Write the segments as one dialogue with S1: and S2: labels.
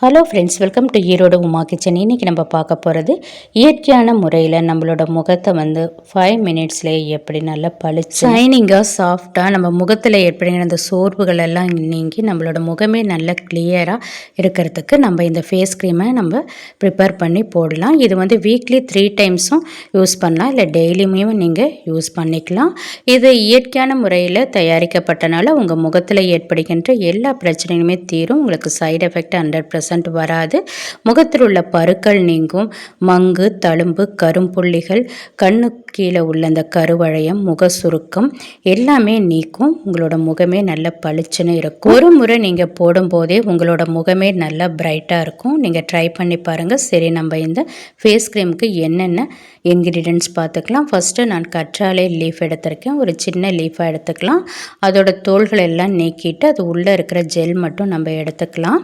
S1: Hello friends, welcome to Erode Uma kitchen. இன்றைக்கி நம்ம பார்க்க போகிறது இயற்கையான முறையில் நம்மளோட முகத்தை 5 மினிட்ஸ்லேயே எப்படி நல்லா பளிச்சு ஷைனிங்காக சாஃப்டாக நம்ம முகத்தில் ஏற்படுகிற அந்த சோர்வுகள் எல்லாம் நீங்கி நம்மளோட முகமே நல்லா கிளியராக இருக்கிறதுக்கு நம்ம இந்த ஃபேஸ் க்ரீமை நம்ம ப்ரிப்பேர் பண்ணி போடலாம். இது வீக்லி 3 டைம்ஸும் யூஸ் பண்ணலாம், இல்லை டெய்லியுமே நீங்கள் யூஸ் பண்ணிக்கலாம். இது இயற்கையான முறையில் தயாரிக்கப்பட்டனால உங்கள் முகத்தில் ஏற்படுகின்ற எல்லா பிரச்சனையுமே தீரும். உங்களுக்கு சைடு எஃபெக்ட் 100% வராது. முகத்தில் உள்ள பருக்கள் நீங்கும். மங்கு, தழும்பு, கரும்புள்ளிகள், கண்ணு கீழே உள்ள அந்த கருவளையம், முக சுருக்கம் எல்லாமே நீக்கும். உங்களோட முகமே நல்ல பளிச்சுன்னு இருக்கும். ஒரு முறை நீங்கள் போடும்போதே உங்களோட முகமே நல்லா பிரைட்டாக இருக்கும். நீங்கள் ட்ரை பண்ணி பாருங்கள். சரி, நம்ம இந்த ஃபேஸ் க்ரீமுக்கு என்னென்ன இன்க்ரீடியன்ட்ஸ் பார்த்துக்கலாம். ஃபஸ்ட்டு நான் கற்றாழை லீஃப் எடுத்திருக்கேன். ஒரு சின்ன லீஃபாக எடுத்துக்கலாம். அதோட தோள்கள் எல்லாம் நீக்கிட்டு அது உள்ளே இருக்கிற ஜெல் மட்டும் நம்ம எடுத்துக்கலாம்.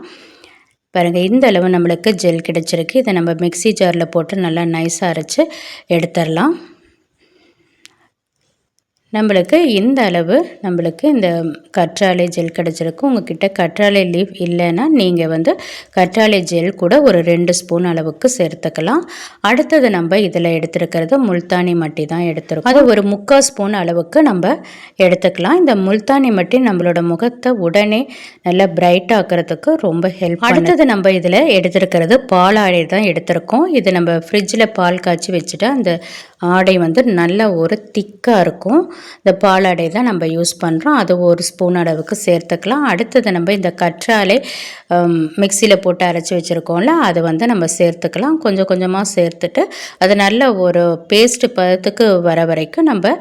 S1: பாருங்கள், இந்த அளவு நம்மளுக்கு ஜெல் கிடச்சிருக்கு. இதை நம்ம மிக்ஸி ஜாரில் போட்டு நல்லா நைஸாக அரைச்சி எடுத்துடலாம். நம்மளுக்கு இந்த அளவு இந்த கற்றாழை ஜெல் கிடச்சிருக்கு. உங்கள்கிட்ட கற்றாழை லீஃப் இல்லைன்னா நீங்கள் கற்றாழை ஜெல் கூட ஒரு 2 ஸ்பூன் அளவுக்கு சேர்த்துக்கலாம். அடுத்தது நம்ம இதில் எடுத்துருக்கிறது முல்தானி மட்டி தான் எடுத்துருக்கோம். அது ஒரு 3/4 ஸ்பூன் அளவுக்கு நம்ம எடுத்துக்கலாம். இந்த முல்தானி மட்டி நம்மளோட முகத்தை உடனே நல்லா பிரைட் ஆக்கிறதுக்கு ரொம்ப ஹெல்ப். அடுத்தது நம்ம இதில் எடுத்துருக்கிறது பால் ஆடை தான் எடுத்திருக்கோம். இது நம்ம ஃப்ரிட்ஜில் பால் காய்ச்சி வச்சுட்டா அந்த ஆடை நல்ல ஒரு திக்காக இருக்கும். இந்த பாலாடை தான் நம்ம யூஸ் பண்ணுறோம். அது 1 ஸ்பூன் அளவுக்கு சேர்த்துக்கலாம். அடுத்தது நம்ம இந்த கற்றாழை மிக்சியில் போட்டு அரைச்சி வச்சுருக்கோம்ல, அது நம்ம சேர்த்துக்கலாம். கொஞ்சம் கொஞ்சமாக சேர்த்துட்டு அது நல்ல ஒரு பேஸ்ட் பதத்துக்கு வர வரைக்கும் நம்ம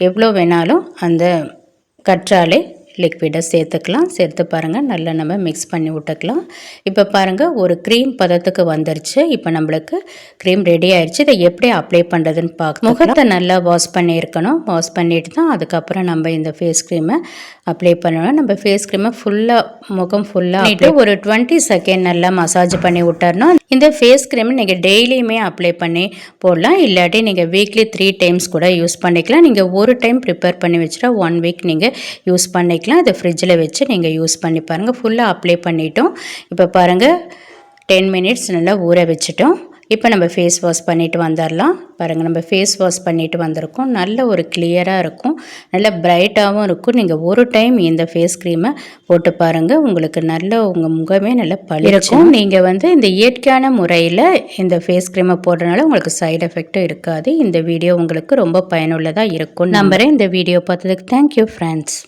S1: எவ்வளோ வேணாலும் அந்த கற்றாழை லிக்விடை சேர்த்துக்கலாம். சேர்த்து பாருங்கள், நல்லா நம்ம மிக்ஸ் பண்ணி விட்டுக்கலாம். இப்போ பாருங்கள், ஒரு க்ரீம் பதத்துக்கு வந்துருச்சு. இப்போ நம்மளுக்கு க்ரீம் ரெடி ஆயிடுச்சு. இதை எப்படி அப்ளை பண்ணுறதுன்னு பார்க்க, முகத்தை நல்லா வாஷ் பண்ணியிருக்கணும். வாஷ் பண்ணிட்டு தான் அதுக்கப்புறம் நம்ம இந்த ஃபேஸ் க்ரீமை அப்ளை பண்ணணும். நம்ம ஃபேஸ் க்ரீமை முகம் ஃபுல்லாக ஒரு 20 செகண்ட் நல்லா மசாஜ் பண்ணி விட்டுறணும். இந்த ஃபேஸ் க்ரீமை நீங்கள் டெய்லியுமே அப்ளை பண்ணி போடலாம், இல்லாட்டி நீங்கள் வீக்லி 3 டைம்ஸ் கூட யூஸ் பண்ணிக்கலாம். நீங்கள் ஒரு டைம் ப்ரிப்பேர் பண்ணி வச்சுட்டா 1 வீக் நீங்கள் யூஸ் பண்ணிக்கலாம். இதை ஃப்ரிட்ஜில் வச்சு நீங்கள் யூஸ் பண்ணி பாருங்கள். ஃபுல்லாக அப்ளை பண்ணிட்டோம். இப்போ பாருங்கள், 10 மினிட்ஸ் நல்லா ஊற வச்சுட்டோம். இப்போ நம்ம ஃபேஸ் வாஷ் பண்ணிவிட்டு வந்துடலாம். பாருங்கள், நம்ம ஃபேஸ் வாஷ் பண்ணிவிட்டு வந்திருக்கோம். நல்ல ஒரு கிளியராக இருக்கும், நல்ல பிரைட்டாகவும் இருக்கும். நீங்கள் ஒரு டைம் இந்த ஃபேஸ் க்ரீமை போட்டு பாருங்கள், உங்களுக்கு உங்கள் முகமே நல்லா பளிரும். நீங்கள் இந்த இயற்கையான முறையில் இந்த ஃபேஸ் க்ரீமை போடுறதுனால உங்களுக்கு சைடு எஃபெக்டும் இருக்காது. இந்த வீடியோ உங்களுக்கு ரொம்ப பயனுள்ளதாக இருக்கும் நம்புகிறேன். இந்த வீடியோ பார்த்ததுக்கு தேங்க்யூ ஃப்ரெண்ட்ஸ்.